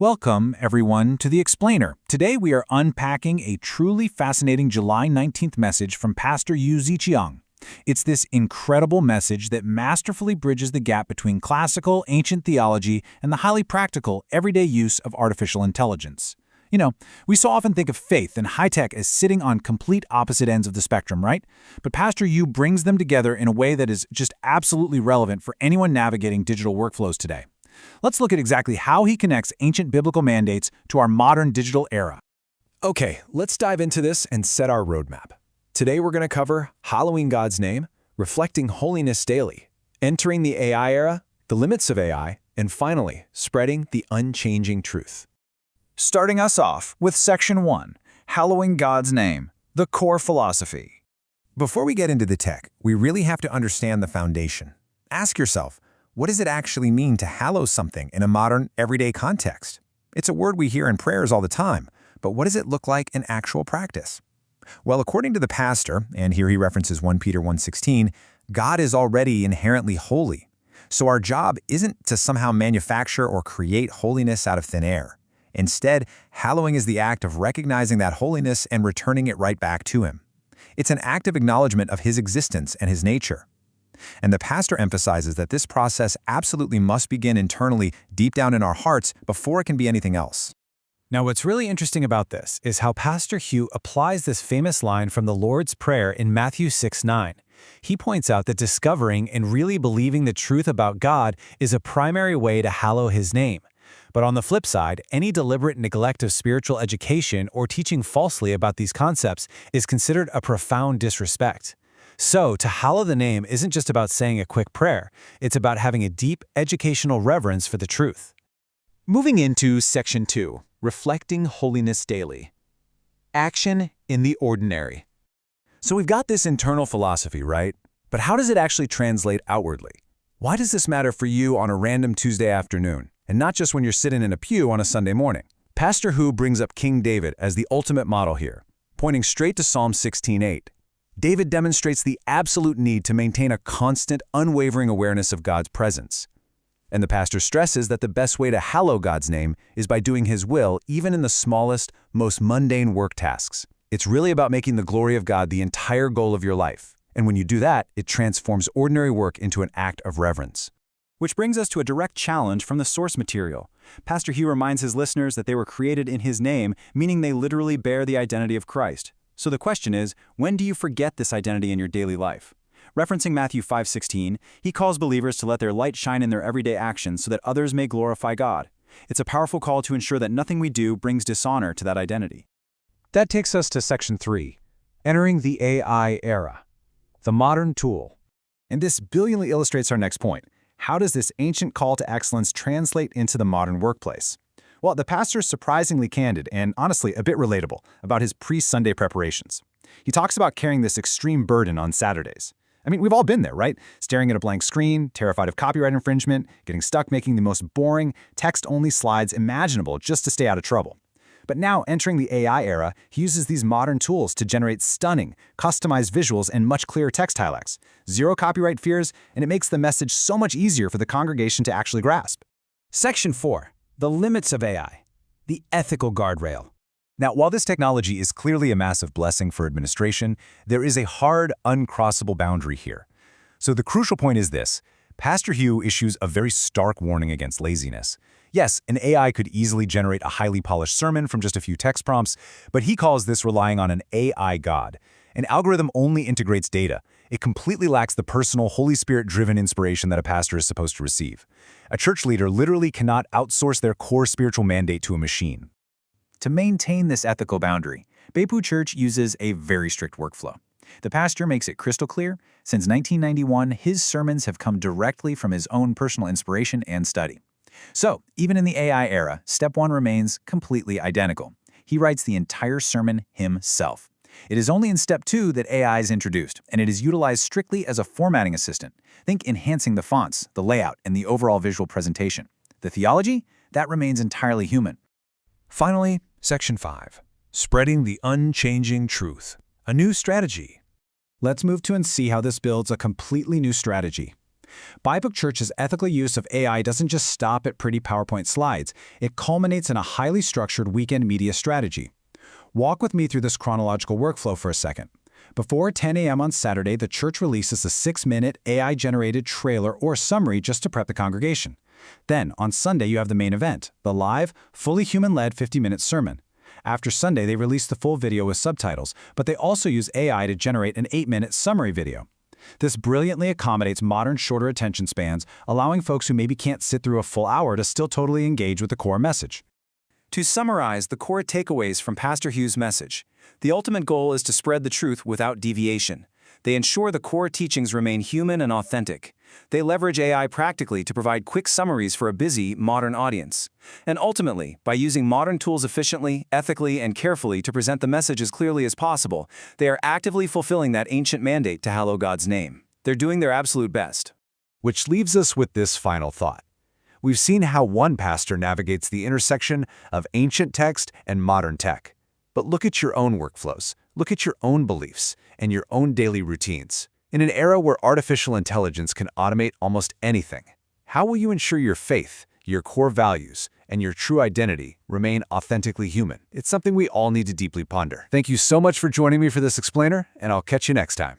Welcome, everyone, to The Explainer. Today we are unpacking a truly fascinating July 19th message from Pastor Yu Ziqiang. It's this incredible message that masterfully bridges the gap between classical, ancient theology and the highly practical, everyday use of artificial intelligence. You know, we so often think of faith and high-tech as sitting on complete opposite ends of the spectrum, right? But Pastor Yu brings them together in a way that is just absolutely relevant for anyone navigating digital workflows today. Let's look at exactly how he connects ancient biblical mandates to our modern digital era. Okay, let's dive into this and set our roadmap. Today we're going to cover hallowing God's name, reflecting holiness daily, entering the AI era, the limits of AI, and finally, spreading the unchanging truth. Starting us off with Section 1, Hallowing God's Name, the Core Philosophy. Before we get into the tech, we really have to understand the foundation. Ask yourself, what does it actually mean to hallow something in a modern, everyday context? It's a word we hear in prayers all the time, but what does it look like in actual practice? Well, according to the pastor, and here he references 1 Peter 1:16, God is already inherently holy. So our job isn't to somehow manufacture or create holiness out of thin air. Instead, hallowing is the act of recognizing that holiness and returning it right back to Him. It's an active acknowledgement of His existence and His nature. And the pastor emphasizes that this process absolutely must begin internally, deep down in our hearts, before it can be anything else. Now, what's really interesting about this is how Pastor Hugh applies this famous line from the Lord's Prayer in Matthew 6:9. He points out that discovering and really believing the truth about God is a primary way to hallow His name. But on the flip side, any deliberate neglect of spiritual education or teaching falsely about these concepts is considered a profound disrespect. So, to hallow the name isn't just about saying a quick prayer. It's about having a deep educational reverence for the truth. Moving into Section 2, Reflecting Holiness Daily. Action in the Ordinary. So we've got this internal philosophy, right? But how does it actually translate outwardly? Why does this matter for you on a random Tuesday afternoon, and not just when you're sitting in a pew on a Sunday morning? Pastor Hu brings up King David as the ultimate model here, pointing straight to Psalm 16:8. David demonstrates the absolute need to maintain a constant, unwavering awareness of God's presence. And the pastor stresses that the best way to hallow God's name is by doing His will even in the smallest, most mundane work tasks. It's really about making the glory of God the entire goal of your life. And when you do that, it transforms ordinary work into an act of reverence. Which brings us to a direct challenge from the source material. Pastor Hugh reminds his listeners that they were created in His name, meaning they literally bear the identity of Christ. So the question is, when do you forget this identity in your daily life? Referencing Matthew 5:16, he calls believers to let their light shine in their everyday actions so that others may glorify God. It's a powerful call to ensure that nothing we do brings dishonor to that identity. That takes us to Section 3, Entering the AI Era, the modern tool. And this brilliantly illustrates our next point. How does this ancient call to excellence translate into the modern workplace? Well, the pastor is surprisingly candid and honestly a bit relatable about his pre-Sunday preparations. He talks about carrying this extreme burden on Saturdays. I mean, we've all been there, right? Staring at a blank screen, terrified of copyright infringement, getting stuck making the most boring, text-only slides imaginable just to stay out of trouble. But now, entering the AI era, he uses these modern tools to generate stunning, customized visuals and much clearer text highlights. Zero copyright fears, and it makes the message so much easier for the congregation to actually grasp. Section 4, The Limits of AI, the Ethical Guardrail. Now, while this technology is clearly a massive blessing for administration, there is a hard, uncrossable boundary here. So the crucial point is this. Pastor Hugh issues a very stark warning against laziness. Yes, an AI could easily generate a highly polished sermon from just a few text prompts, but he calls this relying on an AI God. An algorithm only integrates data. It completely lacks the personal, Holy Spirit-driven inspiration that a pastor is supposed to receive. A church leader literally cannot outsource their core spiritual mandate to a machine. To maintain this ethical boundary, Beipu Church uses a very strict workflow. The pastor makes it crystal clear, since 1991, his sermons have come directly from his own personal inspiration and study. So, even in the AI era, step 1 remains completely identical. He writes the entire sermon himself. It is only in step 2 that AI is introduced, and it is utilized strictly as a formatting assistant. Think enhancing the fonts, the layout, and the overall visual presentation. The theology? That remains entirely human. Finally, Section 5, Spreading the Unchanging Truth, a new strategy. Let's move to and see how this builds a completely new strategy. BuyBook Church's ethical use of AI doesn't just stop at pretty PowerPoint slides. It culminates in a highly structured weekend media strategy. Walk with me through this chronological workflow for a second. Before 10 a.m. on Saturday, the church releases a 6-minute AI-generated trailer or summary just to prep the congregation. Then, on Sunday, you have the main event, the live, fully human-led 50-minute sermon. After Sunday, they release the full video with subtitles, but they also use AI to generate an 8-minute summary video. This brilliantly accommodates modern shorter attention spans, allowing folks who maybe can't sit through a full hour to still totally engage with the core message. To summarize the core takeaways from Pastor Hugh's message, the ultimate goal is to spread the truth without deviation. They ensure the core teachings remain human and authentic. They leverage AI practically to provide quick summaries for a busy, modern audience. And ultimately, by using modern tools efficiently, ethically, and carefully to present the message as clearly as possible, they are actively fulfilling that ancient mandate to hallow God's name. They're doing their absolute best. Which leaves us with this final thought. We've seen how one pastor navigates the intersection of ancient text and modern tech. But look at your own workflows, look at your own beliefs, and your own daily routines. In an era where artificial intelligence can automate almost anything, how will you ensure your faith, your core values, and your true identity remain authentically human? It's something we all need to deeply ponder. Thank you so much for joining me for this explainer, and I'll catch you next time.